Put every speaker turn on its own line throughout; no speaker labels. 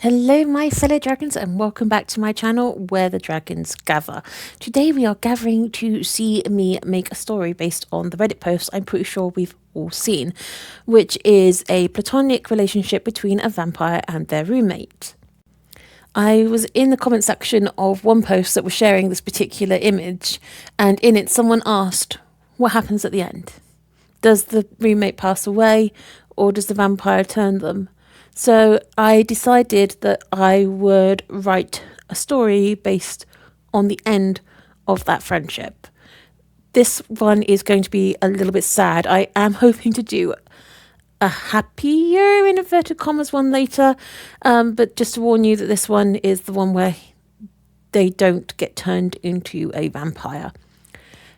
Hello, my fellow dragons, and welcome back to my channel where the dragons gather. Today, we are gathering to see me make a story based on the Reddit post I'm pretty sure we've all seen, which is a platonic relationship between a vampire and their roommate. I was in the comment section of one post that was sharing this particular image, and in it, someone asked, what happens at the end? Does the roommate pass away, or does the vampire turn them? So I decided that I would write a story based on the end of that friendship. This one is going to be a little bit sad. I am hoping to do a happier, in inverted commas, one later. But just to warn you that this one is the one where they don't get turned into a vampire.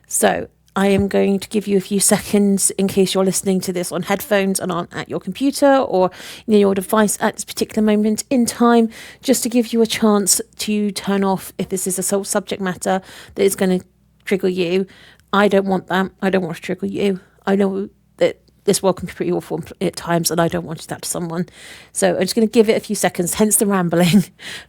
So I am going to give you a few seconds in case you're listening to this on headphones and aren't at your computer or near your device at this particular moment in time, just to give you a chance to turn off if this is a sole subject matter that is going to trigger you. I don't want that. I don't want to trigger you. I know that this world can be pretty awful at times, and I don't want that to someone. So I'm just going to give it a few seconds, hence the rambling,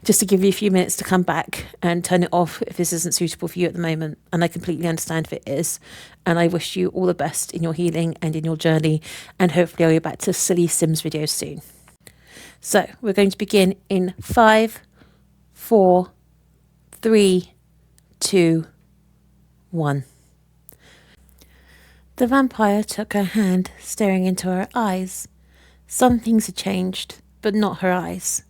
just to give you a few minutes to come back and turn it off if this isn't suitable for you at the moment. And I completely understand if it is. And I wish you all the best in your healing and in your journey. And hopefully I'll be back to silly Sims videos soon. So we're going to begin in 5, 4, 3, 2, 1. The vampire took her hand, staring into her eyes. Some things had changed, but not her eyes,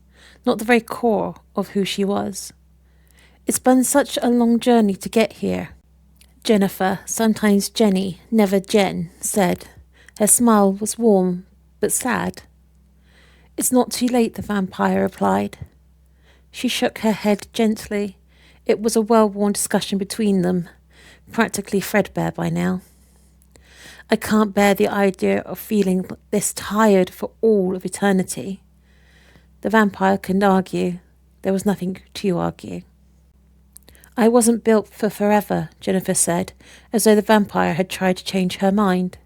not the very core of who she was. It's been such a long journey to get here. Jennifer, sometimes Jenny, never Jen, said. Her smile was warm, but sad. It's not too late, the vampire replied. She shook her head gently. It was a well-worn discussion between them, practically threadbare by now. I can't bear the idea of feeling this tired for all of eternity. The vampire couldn't argue. There was nothing to argue. I wasn't built for forever, Jennifer said, as though the vampire had tried to change her mind.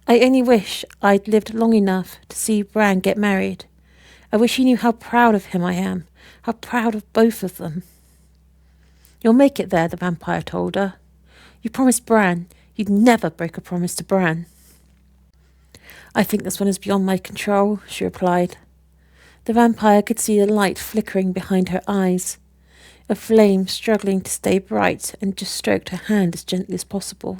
I only wish I'd lived long enough to see Bran get married. I wish he knew how proud of him I am, how proud of both of them. You'll make it there, the vampire told her. You promised Bran. You'd never break a promise to Bran. I think this one is beyond my control, she replied. The vampire could see the light flickering behind her eyes, a flame struggling to stay bright, and just stroked her hand as gently as possible.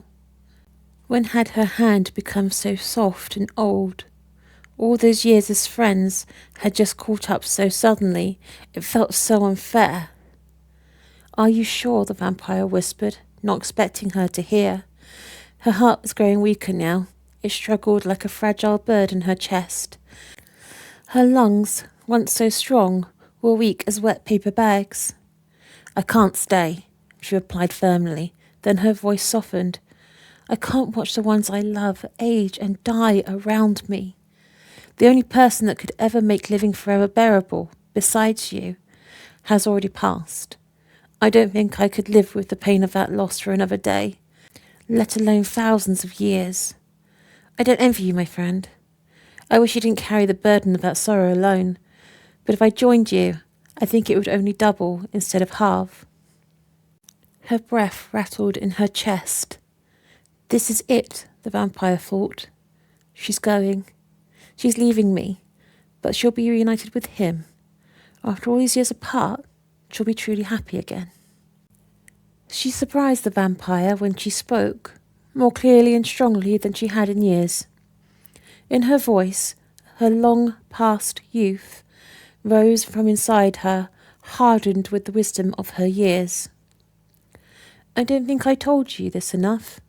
When had her hand become so soft and old? All those years as friends had just caught up so suddenly, it felt so unfair. Are you sure? The vampire whispered, not expecting her to hear. Her heart was growing weaker now. It struggled like a fragile bird in her chest. Her lungs, once so strong, were weak as wet paper bags. I can't stay, she replied firmly. Then her voice softened. I can't watch the ones I love age and die around me. The only person that could ever make living forever bearable, besides you, has already passed. I don't think I could live with the pain of that loss for another day, let alone thousands of years. I don't envy you, my friend. I wish you didn't carry the burden of that sorrow alone. But if I joined you, I think it would only double instead of halve. Her breath rattled in her chest. This is it, the vampire thought. She's going. She's leaving me, but she'll be reunited with him. After all these years apart, she'll be truly happy again. She surprised the vampire when she spoke, more clearly and strongly than she had in years. In her voice, her long-past youth rose from inside her, hardened with the wisdom of her years. I don't think I told you this enough,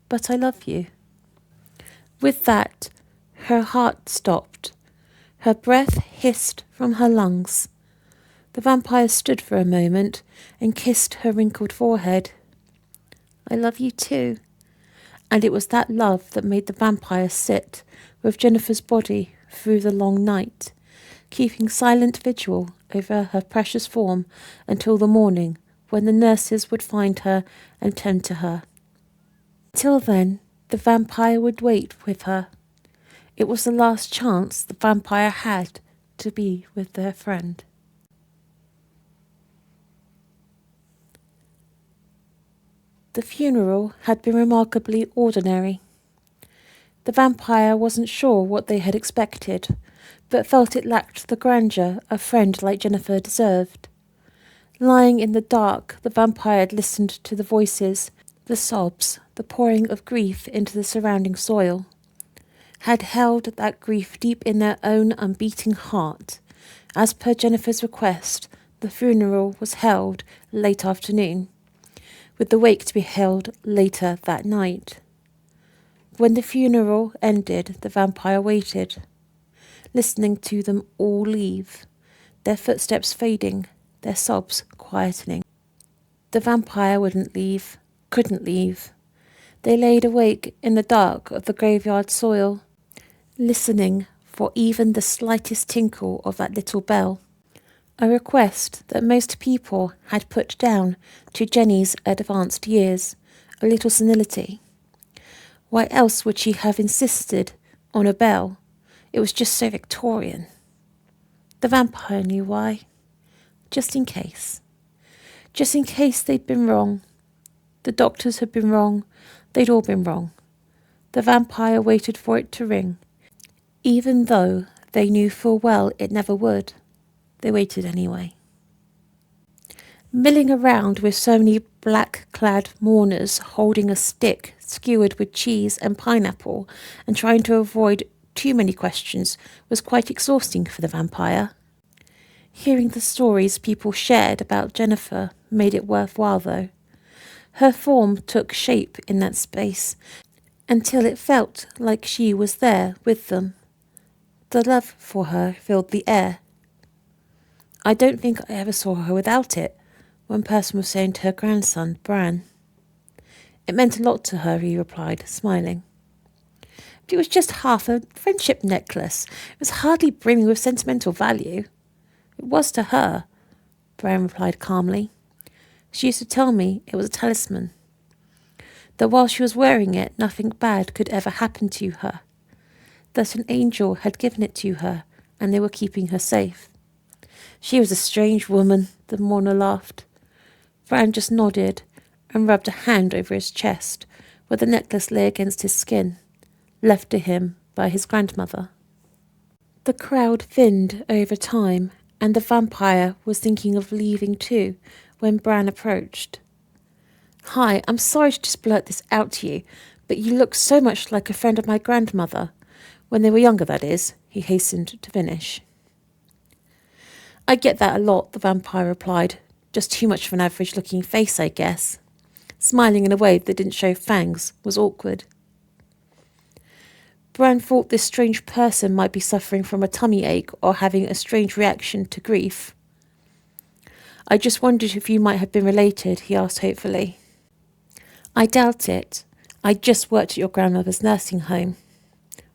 but I love you. With that, her heart stopped. Her breath hissed from her lungs. The vampire stood for a moment and kissed her wrinkled forehead. I love you too. And it was that love that made the vampire sit with Jennifer's body through the long night, keeping silent vigil over her precious form until the morning, when the nurses would find her and tend to her. Till then, the vampire would wait with her. It was the last chance the vampire had to be with their friend. The funeral had been remarkably ordinary. The vampire wasn't sure what they had expected, but felt it lacked the grandeur a friend like Jennifer deserved. Lying in the dark, the vampire had listened to the voices, the sobs, the pouring of grief into the surrounding soil, had held that grief deep in their own unbeating heart. As per Jennifer's request, the funeral was held late afternoon, with the wake to be held later that night. When the funeral ended, the vampire waited, listening to them all leave, their footsteps fading, their sobs quietening. The vampire wouldn't leave, couldn't leave. They laid awake in the dark of the graveyard soil, listening for even the slightest tinkle of that little bell, a request that most people had put down to Jenny's advanced years, a little senility. Why else would she have insisted on a bell? It was just so Victorian. The vampire knew why. Just in case. Just in case they'd been wrong. The doctors had been wrong. They'd all been wrong. The vampire waited for it to ring. Even though they knew full well it never would, they waited anyway. Milling around with so many black-clad mourners holding a stick skewered with cheese and pineapple and trying to avoid too many questions was quite exhausting for the vampire. Hearing the stories people shared about Jennifer made it worthwhile, though. Her form took shape in that space until it felt like she was there with them. The love for her filled the air. I don't think I ever saw her without it, one person was saying to her grandson, Bran. It meant a lot to her, he replied, smiling. But it was just half a friendship necklace. It was hardly brimming with sentimental value. It was to her, Bran replied calmly. She used to tell me it was a talisman, that while she was wearing it, nothing bad could ever happen to her, that an angel had given it to her, and they were keeping her safe. She was a strange woman, the mourner laughed. Bran just nodded and rubbed a hand over his chest, where the necklace lay against his skin, left to him by his grandmother. The crowd thinned over time, and the vampire was thinking of leaving too, when Bran approached. Hi, I'm sorry to just blurt this out to you, but you look so much like a friend of my grandmother. When they were younger, that is, he hastened to finish. I get that a lot, the vampire replied. Just too much of an average-looking face, I guess. Smiling in a way that didn't show fangs was awkward. Bran thought this strange person might be suffering from a tummy ache or having a strange reaction to grief. I just wondered if you might have been related, he asked hopefully. I doubt it. I just worked at your grandmother's nursing home.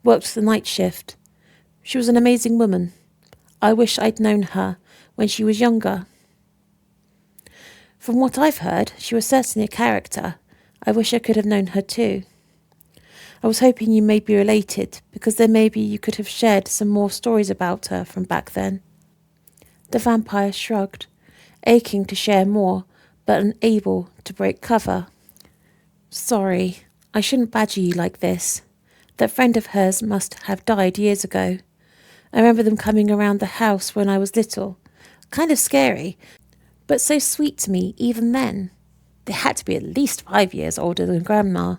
Worked the night shift. She was an amazing woman. I wish I'd known her when she was younger. From what I've heard, she was certainly a character. I wish I could have known her too. I was hoping you may be related, because then maybe you could have shared some more stories about her from back then. The vampire shrugged, aching to share more, but unable to break cover. Sorry, I shouldn't badger you like this. That friend of hers must have died years ago. I remember them coming around the house when I was little. Kind of scary, but so sweet to me even then. They had to be at least 5 years older than Grandma.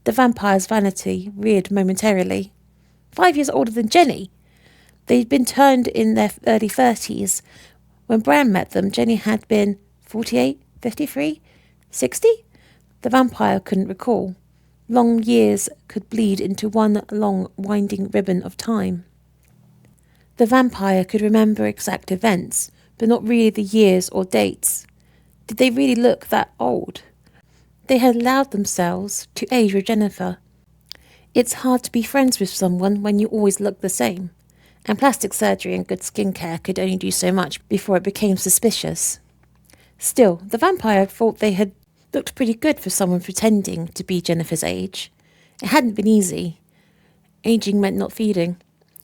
The vampire's vanity reared momentarily. 5 years older than Jenny. They'd been turned in their early 30s. When Bran met them, Jenny had been 48, 53, 60? The vampire couldn't recall. Long years could bleed into one long winding ribbon of time. The vampire could remember exact events, but not really the years or dates. Did they really look that old? They had allowed themselves to age with Jennifer. It's hard to be friends with someone when you always look the same, and plastic surgery and good skincare could only do so much before it became suspicious. Still, the vampire thought they had looked pretty good for someone pretending to be Jennifer's age. It hadn't been easy. Aging meant not feeding.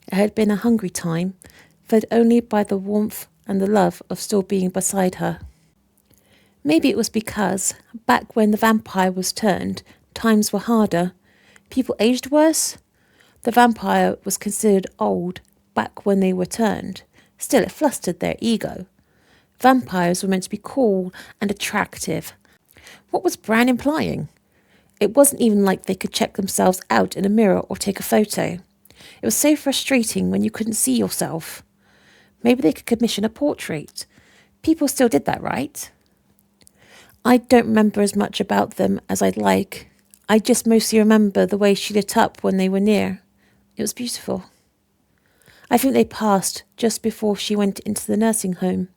It had been a hungry time, fed only by the warmth and the love of still being beside her. Maybe it was because, back when the vampire was turned, times were harder. People aged worse. The vampire was considered old back when they were turned. Still, it flustered their ego. Vampires were meant to be cool and attractive. What was Bran implying? It wasn't even like they could check themselves out in a mirror or take a photo. It was so frustrating when you couldn't see yourself. Maybe they could commission a portrait. People still did that, right? I don't remember as much about them as I'd like. I just mostly remember the way she lit up when they were near. It was beautiful. I think they passed just before she went into the nursing home.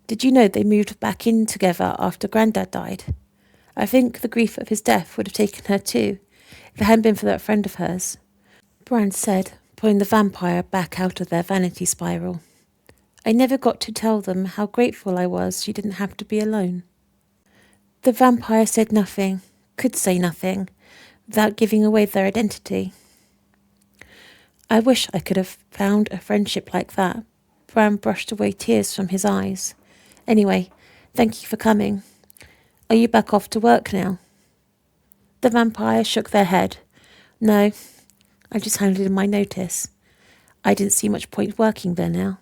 Did you know they moved back in together after Grandad died? I think the grief of his death would have taken her too, if it hadn't been for that friend of hers. Bran said, pulling the vampire back out of their vanity spiral. I never got to tell them how grateful I was she didn't have to be alone. The vampire said nothing, could say nothing, without giving away their identity. I wish I could have found a friendship like that. Bran brushed away tears from his eyes. Anyway, thank you for coming. Are you back off to work now? The vampire shook their head. No, I just handed in my notice. I didn't see much point working there now.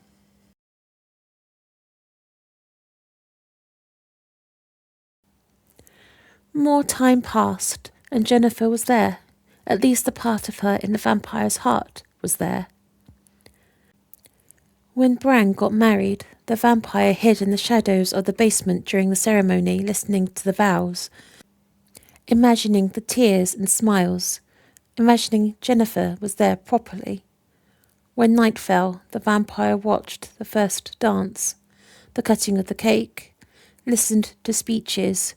More time passed, and Jennifer was there. At least the part of her in the vampire's heart was there. When Bran got married, the vampire hid in the shadows of the basement during the ceremony, listening to the vows, imagining the tears and smiles, imagining Jennifer was there properly. When night fell, the vampire watched the first dance, the cutting of the cake, listened to speeches,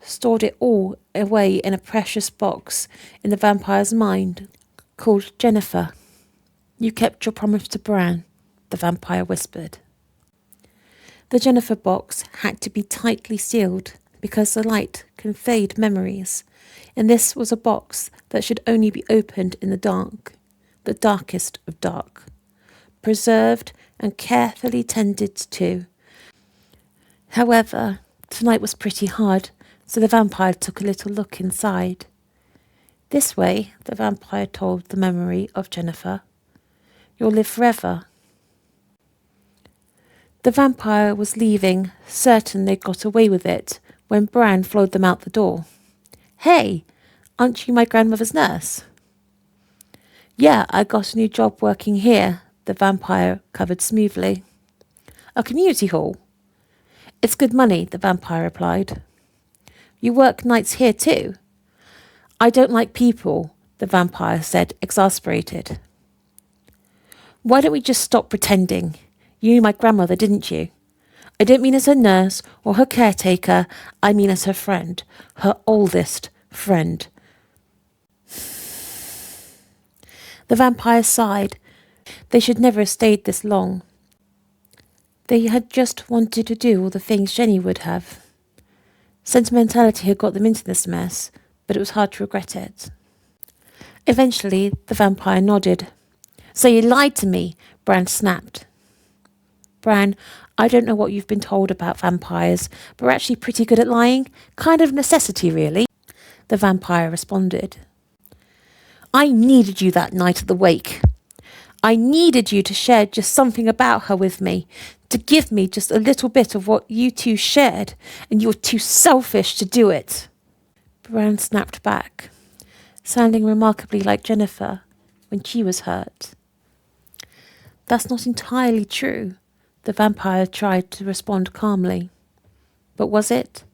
stored it all away in a precious box in the vampire's mind, called Jennifer. You kept your promise to Bran, the vampire whispered. The Jennifer box had to be tightly sealed because the light can fade memories, and this was a box that should only be opened in the darkest of dark, preserved and carefully tended to. However, tonight was pretty hard, so the vampire took a little look inside. This way, the vampire told the memory of Jennifer, you'll live forever. The vampire was leaving, certain they'd got away with it, when Bran followed them out the door. Hey, aren't you my grandmother's nurse? Yeah, I got a new job working here, the vampire covered smoothly. A community hall? It's good money, the vampire replied. You work nights here too? I don't like people, the vampire said, exasperated. Why don't we just stop pretending? You knew my grandmother, didn't you? I don't mean as her nurse or her caretaker, I mean as her friend, her oldest friend. The vampire sighed. They should never have stayed this long. They had just wanted to do all the things Jenny would have. Sentimentality had got them into this mess, but it was hard to regret it. Eventually, the vampire nodded. So you lied to me, Bran snapped. Bran, I don't know what you've been told about vampires, but we're actually pretty good at lying. Kind of necessity, really, the vampire responded. I needed you that night at the wake. I needed you to share just something about her with me, to give me just a little bit of what you two shared, and you were too selfish to do it. Bran snapped back, sounding remarkably like Jennifer when she was hurt. That's not entirely true, the vampire tried to respond calmly. But was it?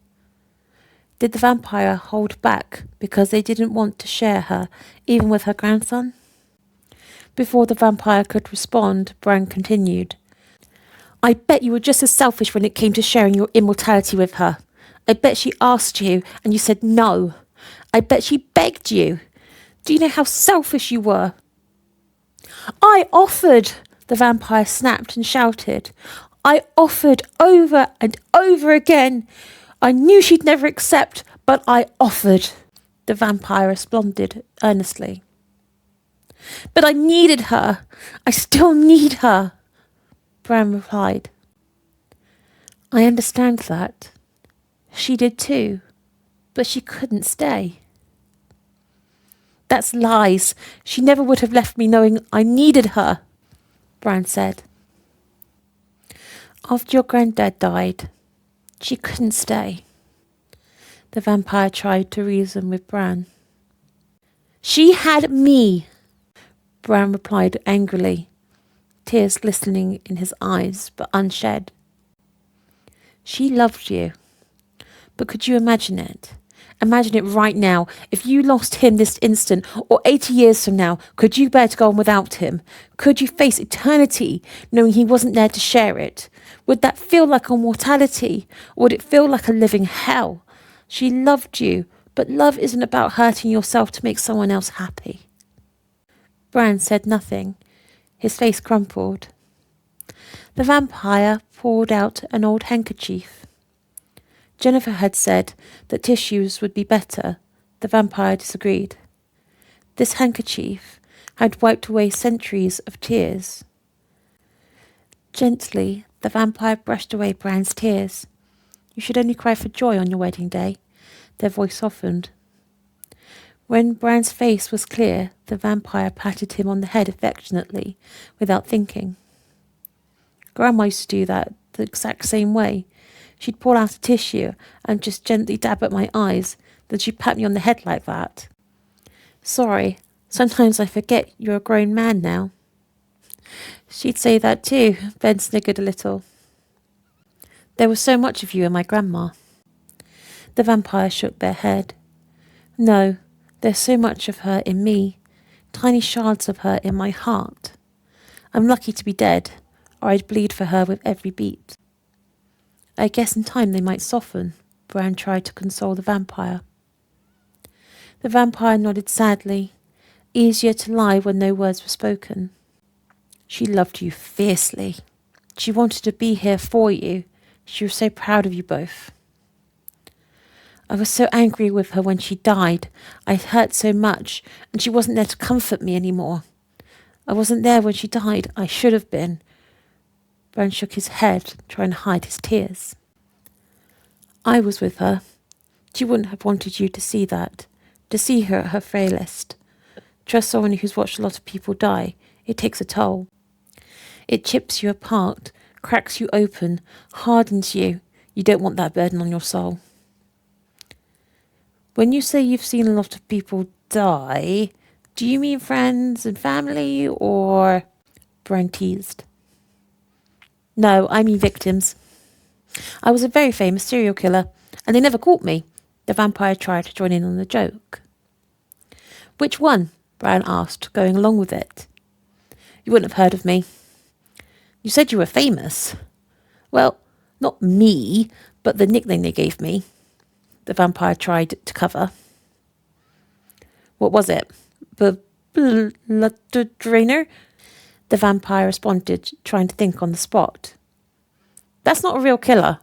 Did the vampire hold back because they didn't want to share her, even with her grandson? Before the vampire could respond, Bran continued. I bet you were just as selfish when it came to sharing your immortality with her. I bet she asked you and you said no. I bet she begged you. Do you know how selfish you were? I offered, the vampire snapped and shouted. I offered over and over again. I knew she'd never accept, but I offered, the vampire responded earnestly. But I needed her. I still need her. Bran replied, I understand that. She did too, but she couldn't stay. That's lies. She never would have left me knowing I needed her, Bran said. After your granddad died, she couldn't stay. The vampire tried to reason with Bran. She had me, Bran replied angrily, tears glistening in his eyes but unshed. She loved you. But could you imagine it? Imagine it right now. If you lost him this instant, or 80 years from now, could you bear to go on without him? Could you face eternity knowing he wasn't there to share it? Would that feel like a mortality? Or would it feel like a living hell? She loved you, but love isn't about hurting yourself to make someone else happy. Bran said nothing. His face crumpled. The vampire pulled out an old handkerchief. Jennifer had said that tissues would be better. The vampire disagreed. This handkerchief had wiped away centuries of tears. Gently, the vampire brushed away Bran's tears. You should only cry for joy on your wedding day. Their voice softened. When Bran's face was clear, the vampire patted him on the head affectionately, without thinking. Grandma used to do that the exact same way. She'd pull out a tissue and just gently dab at my eyes, then she'd pat me on the head like that. Sorry, sometimes I forget you're a grown man now. She'd say that too, Ben sniggered a little. There was so much of you in my grandma. The vampire shook their head. No, there's so much of her in me, tiny shards of her in my heart. I'm lucky to be dead, or I'd bleed for her with every beat. I guess in time they might soften, Bran tried to console the vampire. The vampire nodded sadly. Easier to lie when no words were spoken. She loved you fiercely. She wanted to be here for you. She was so proud of you both. I was so angry with her when she died. I hurt so much, and she wasn't there to comfort me anymore. I wasn't there when she died. I should have been. Bran shook his head, trying to hide his tears. I was with her. She wouldn't have wanted you to see that, to see her at her frailest. Trust someone who's watched a lot of people die. It takes a toll. It chips you apart, cracks you open, hardens you. You don't want that burden on your soul. When you say you've seen a lot of people die, do you mean friends and family, or... Bran teased. No, I mean victims. I was a very famous serial killer, and they never caught me. The vampire tried to join in on the joke. Which one? Bran asked, going along with it. You wouldn't have heard of me. You said you were famous. Well, not me, but the nickname they gave me. The vampire tried to cover. What was it? Blood drainer? The vampire responded, trying to think on the spot. That's not a real killer.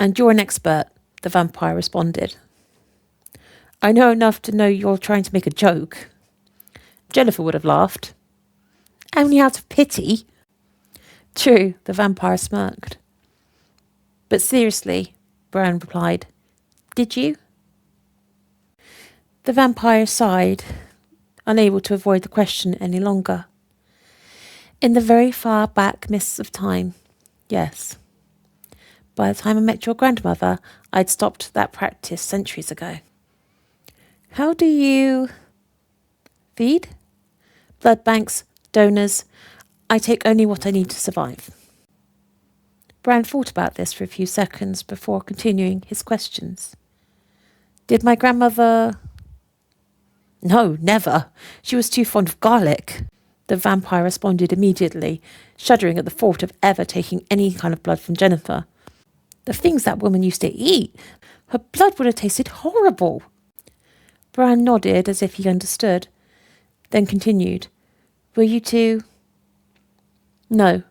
And you're an expert, the vampire responded. I know enough to know you're trying to make a joke. Jennifer would have laughed. Only out of pity. True, the vampire smirked. But seriously, Bran replied, did you? The vampire sighed, unable to avoid the question any longer. In the very far back mists of time, yes. By the time I met your grandmother, I'd stopped that practice centuries ago. How do you... feed? Blood banks, donors. I take only what I need to survive. Bran thought about this for a few seconds before continuing his questions. Did my grandmother... No, never. She was too fond of garlic. The vampire responded immediately, shuddering at the thought of ever taking any kind of blood from Jennifer. The things that woman used to eat. Her blood would have tasted horrible. Bran nodded as if he understood, then continued. Were you two... No,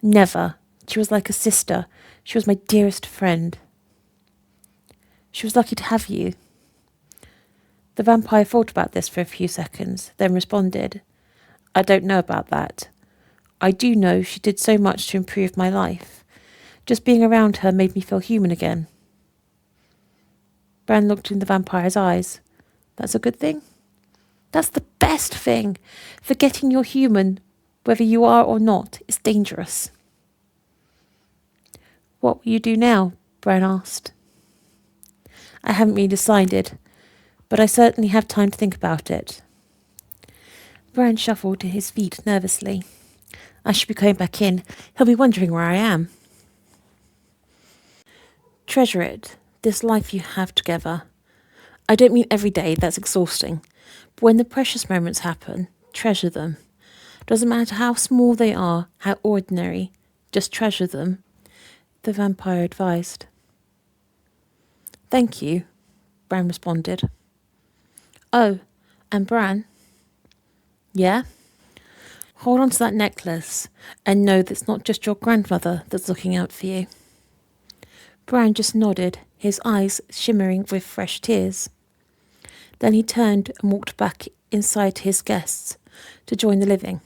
never. She was like a sister. She was my dearest friend. She was lucky to have you. The vampire thought about this for a few seconds, then responded, I don't know about that. I do know she did so much to improve my life. Just being around her made me feel human again. Bran looked in the vampire's eyes. That's a good thing? That's the best thing. Forgetting you're human, whether you are or not, is dangerous. What will you do now? Bran asked. I haven't really decided, but I certainly have time to think about it. Bran shuffled to his feet nervously. I should be going back in. He'll be wondering where I am. Treasure it, this life you have together. I don't mean every day, that's exhausting. But when the precious moments happen, treasure them. Doesn't matter how small they are, how ordinary, just treasure them, the vampire advised. Thank you, Bran responded. Oh, and Bran? Yeah? Hold on to that necklace and know that it's not just your grandmother that's looking out for you. Bran just nodded, his eyes shimmering with fresh tears. Then he turned and walked back inside to his guests to join the living.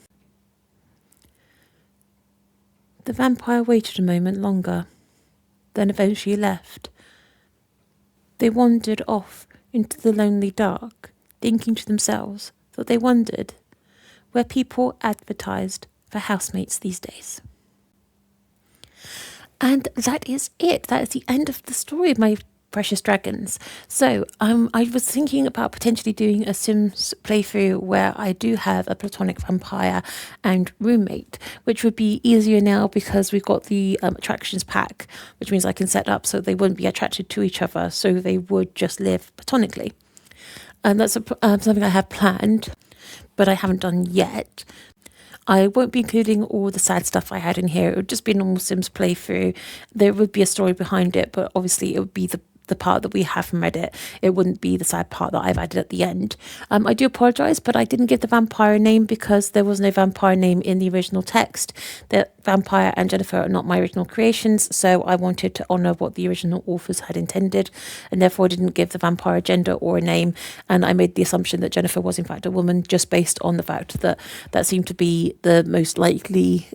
The vampire waited a moment longer, then eventually left. They wandered off into the lonely dark, thinking to themselves that they wondered where people advertised for housemates these days. And that is it. That is the end of the story, my precious dragons. So I was thinking about potentially doing a Sims playthrough where I do have a platonic vampire and roommate, which would be easier now because we've got the attractions pack, which means I can set up so they wouldn't be attracted to each other, so they would just live platonically. And that's something I have planned, but I haven't done yet. I won't be including all the sad stuff I had in here. It would just be a normal Sims playthrough. There would be a story behind it, but obviously it would be the part that we have from Reddit. It wouldn't be the sad part that I've added at the end. I do apologise, but I didn't give the vampire a name because there was no vampire name in the original text. The vampire and Jennifer are not my original creations, so I wanted to honour what the original authors had intended, and therefore I didn't give the vampire a gender or a name, and I made the assumption that Jennifer was in fact a woman just based on the fact that that seemed to be the most likely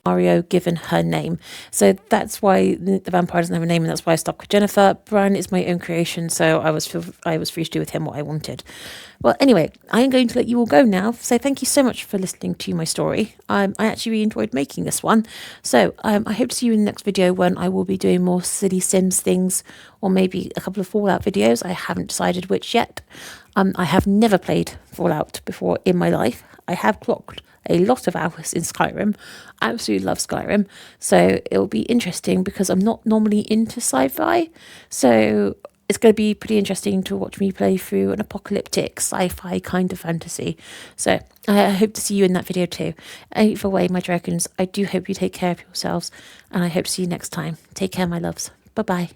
scenario given her name. So that's why the vampire doesn't have a name, and that's why I stuck with Jennifer. Bran is my own creation, so I was free to do with him what I wanted. Well, anyway, I'm going to let you all go now. So thank you so much for listening to my story. I actually really enjoyed making this one. So I hope to see you in the next video when I will be doing more silly Sims things, or maybe a couple of Fallout videos. I haven't decided which yet. I have never played Fallout before in my life. I have clocked a lot of hours in Skyrim. I absolutely love Skyrim. So it'll be interesting because I'm not normally into sci-fi. So it's going to be pretty interesting to watch me play through an apocalyptic sci-fi kind of fantasy. So I hope to see you in that video too. Either way, my dragons, I do hope you take care of yourselves, and I hope to see you next time. Take care, my loves. Bye-bye.